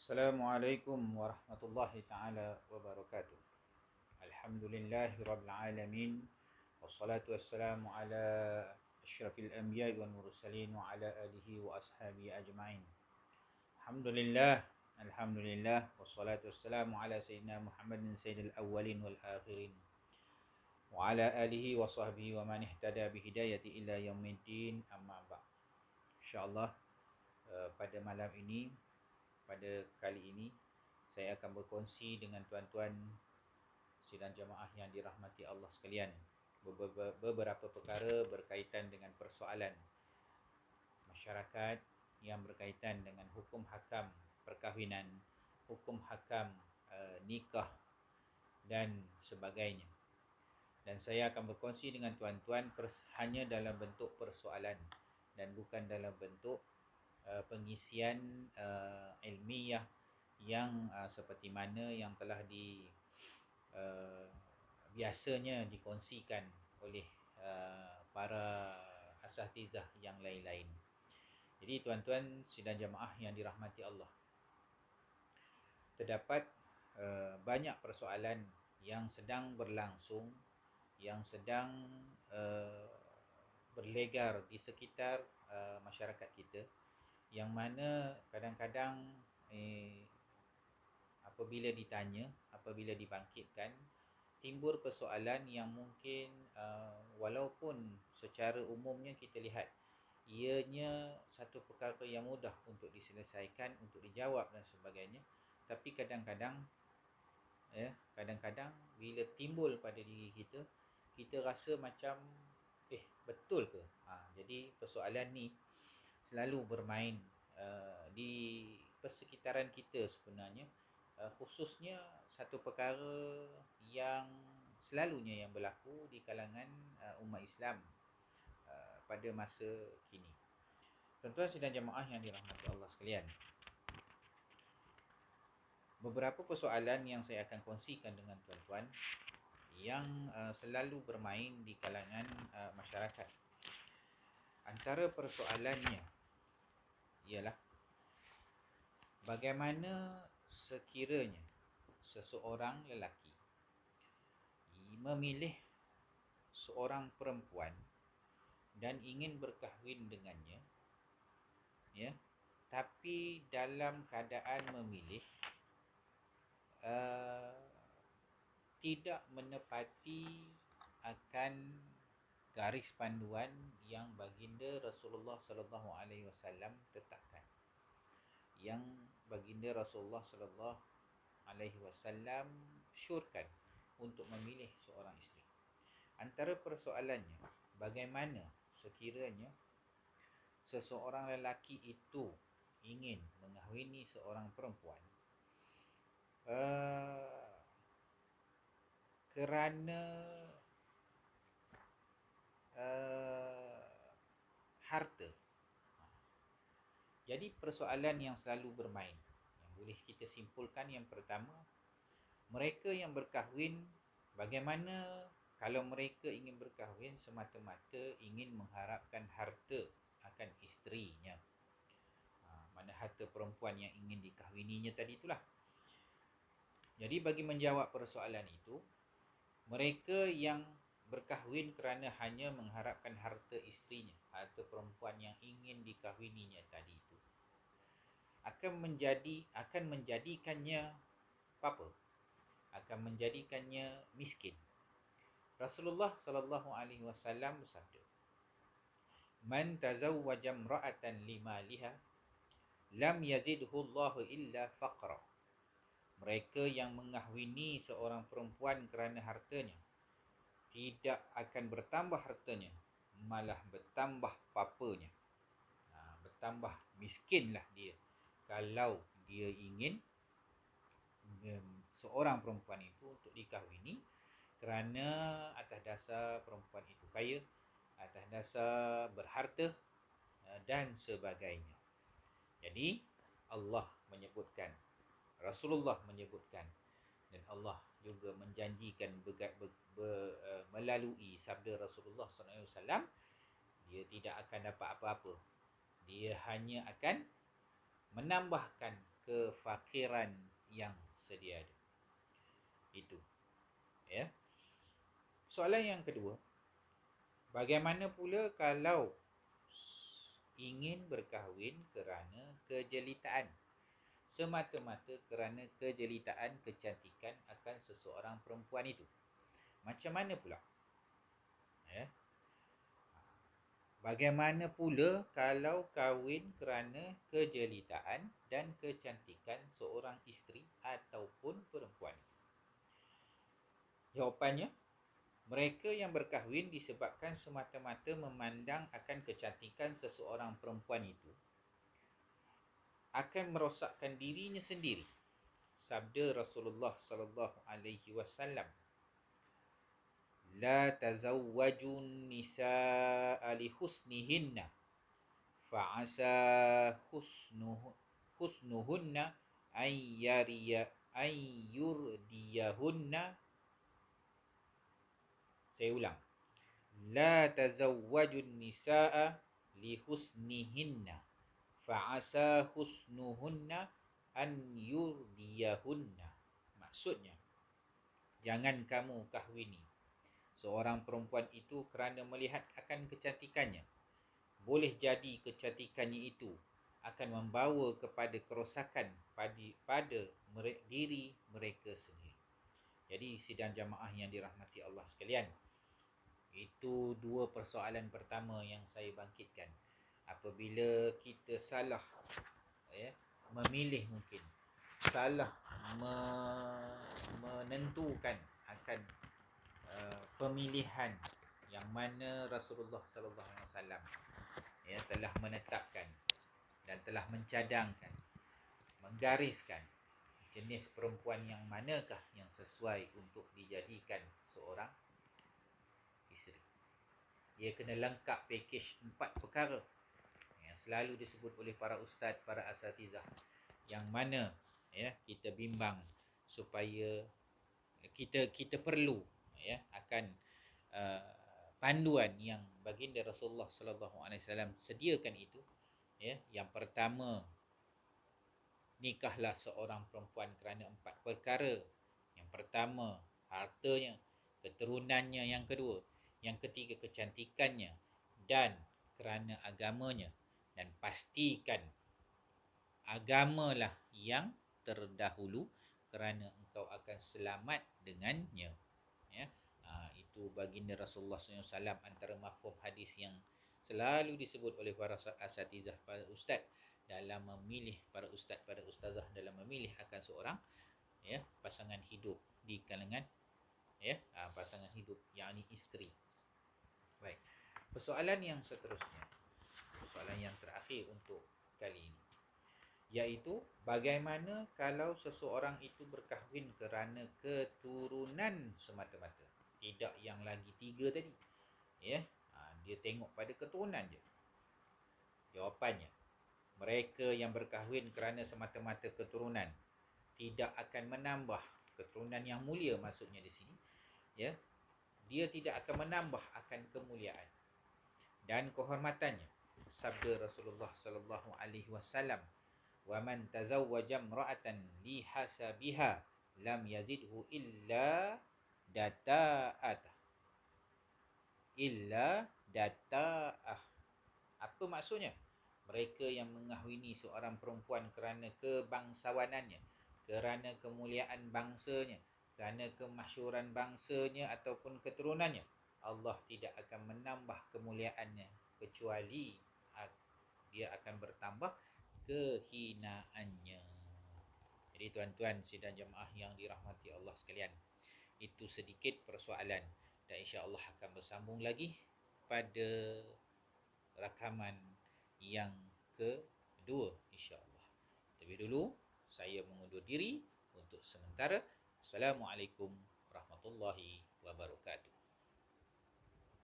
Assalamualaikum warahmatullahi taala wabarakatuh. Alhamdulillahi rabbil alamin. Wassalatu wassalamu ala asyrafil anbiya'i wal mursalin wa ala alihi wa ashabihi ajma'in. Alhamdulillah, alhamdulillah, wassalatu wassalamu ala sayyidina Muhammadin sayyidil awwalin wal akhirin wa ala alihi wa sahbihi wa man ihtada bi hidayati ila yaumiddin, amma ba'd. InsyaAllah pada malam ini, pada kali ini saya akan berkongsi dengan tuan-tuan sidang jemaah yang dirahmati Allah sekalian beberapa perkara berkaitan dengan persoalan masyarakat yang berkaitan dengan hukum hakam perkahwinan, hukum hakam nikah dan sebagainya. Dan saya akan berkongsi dengan tuan-tuan hanya dalam bentuk persoalan dan bukan dalam bentuk pengisian ilmiah yang seperti mana yang telah biasanya dikongsikan oleh para asatizah yang lain-lain. Jadi tuan-tuan sidang jemaah yang dirahmati Allah, terdapat banyak persoalan yang sedang berlangsung, yang sedang berlegar di sekitar masyarakat kita, yang mana kadang-kadang apabila ditanya, apabila dibangkitkan, timbul persoalan yang mungkin walaupun secara umumnya kita lihat ianya satu perkara yang mudah untuk diselesaikan, untuk dijawab dan sebagainya, tapi kadang-kadang kadang-kadang bila timbul pada diri kita, kita rasa macam betul ke? Jadi persoalan ni selalu bermain di persekitaran kita sebenarnya, khususnya satu perkara yang selalunya yang berlaku di kalangan umat Islam pada masa kini. Tuan-tuan sidang jemaah yang dirahmati Allah sekalian, beberapa persoalan yang saya akan kongsikan dengan tuan-tuan yang selalu bermain di kalangan masyarakat. Antara persoalannya ialah bagaimana sekiranya seseorang lelaki memilih seorang perempuan dan ingin berkahwin dengannya, tapi dalam keadaan memilih tidak menepati akan garis panduan yang baginda Rasulullah sallallahu alaihi wasallam tetapkan, yang baginda Rasulullah sallallahu alaihi wasallam syorkan untuk memilih seorang isteri. Antara persoalannya, bagaimana sekiranya seseorang lelaki itu ingin mengahwini seorang perempuan kerana harta. Jadi persoalan yang selalu bermain, yang boleh kita simpulkan, yang pertama, mereka yang berkahwin, bagaimana kalau mereka ingin berkahwin semata-mata ingin mengharapkan harta akan isterinya, mana harta perempuan yang ingin dikahwininya tadi itulah. Jadi bagi menjawab persoalan itu, mereka yang berkahwin kerana hanya mengharapkan harta isterinya, harta perempuan yang ingin dikahwininya tadi itu, akan menjadikannya apa? Akan menjadikannya miskin. Rasulullah sallallahu alaihi wasallam bersabda, "Man tazawwaja imra'atan limaliha lam yazidhu Allahu illa faqra." Mereka yang mengahwini seorang perempuan kerana hartanya, tidak akan bertambah hartanya, malah bertambah papanya. Bertambah miskinlah dia kalau dia ingin seorang perempuan itu untuk dikahwini kerana atas dasar perempuan itu kaya, atas dasar berharta dan sebagainya. Jadi Allah menyebutkan, Rasulullah menyebutkan, dan Allah juga menjanjikan melalui sabda Rasulullah SAW, dia tidak akan dapat apa-apa. Dia hanya akan menambahkan kefakiran yang sedia ada. Itu, ya. Soalan yang kedua, bagaimana pula kalau ingin berkahwin kerana kejelitaan? Semata-mata kerana kejelitaan, kecantikan akan seseorang perempuan itu. Macam mana pula? Ya. Bagaimana pula kalau kahwin kerana kejelitaan dan kecantikan seorang isteri ataupun perempuan? Jawapannya, mereka yang berkahwin disebabkan semata-mata memandang akan kecantikan seseorang perempuan itu akan merosakkan dirinya sendiri. Sabda Rasulullah sallallahu alaihi wasallam, la tazawwajun nisaa li husnihinna fa'asa husnuhunna ay yurdiyahunna. Saya ulang, la tazawwajun nisaa li husnihinna fa'asa husnuhunna an yurdiyahunna. Maksudnya, jangan kamu kahwini seorang perempuan itu kerana melihat akan kecantikannya. Boleh jadi kecantikannya itu akan membawa kepada kerosakan pada diri mereka sendiri. Jadi sidang jamaah yang dirahmati Allah sekalian, itu dua persoalan pertama yang saya bangkitkan. Apabila kita salah, ya, memilih, mungkin salah menentukan akan pemilihan yang mana Rasulullah sallallahu alaihi wasallam telah menetapkan dan telah mencadangkan, menggariskan jenis perempuan yang manakah yang sesuai untuk dijadikan seorang isteri. Ia kena lengkap package 4 perkara yang selalu disebut oleh para ustaz, para asatizah, yang mana kita bimbang supaya kita perlu akan panduan yang baginda Rasulullah sallallahu alaihi wasallam sediakan itu. Yang pertama, nikahlah seorang perempuan kerana 4 perkara. Yang pertama, hartanya. Keturunannya yang kedua. Yang ketiga, kecantikannya. Dan kerana agamanya. Dan pastikan agamalah yang terdahulu kerana engkau akan selamat dengannya. Itu baginda Rasulullah SAW, antara mafhum hadis yang selalu disebut oleh para asatizah, para ustaz dalam memilih, para ustaz, para ustazah dalam memilih akan seorang pasangan hidup di kalangan pasangan hidup, yakni isteri. Baik. Persoalan yang seterusnya, persoalan yang terakhir untuk kali ini, iaitu bagaimana kalau seseorang itu berkahwin kerana keturunan semata-mata, tidak yang lagi 3 tadi. Dia tengok pada keturunan je. Jawapannya, mereka yang berkahwin kerana semata-mata keturunan tidak akan menambah keturunan yang mulia, maksudnya di sini, dia tidak akan menambah akan kemuliaan dan kehormatannya. Sabda Rasulullah sallallahu alaihi wasallam, wa man tazawwaja imra'atan li hasabiha lam yazidhu illa data'ah. Apa maksudnya? Mereka yang mengahwini seorang perempuan kerana kebangsawanannya, kerana kemuliaan bangsanya, kerana kemasyhuran bangsanya ataupun keturunannya, Allah tidak akan menambah kemuliaannya, kecuali dia akan bertambah kehinaannya. Jadi tuan-tuan sidang jemaah yang dirahmati Allah sekalian, itu sedikit persoalan, dan insya-Allah akan bersambung lagi pada rakaman yang kedua, insya-Allah. Tapi dulu saya mengundur diri untuk sementara. Assalamualaikum warahmatullahi wabarakatuh.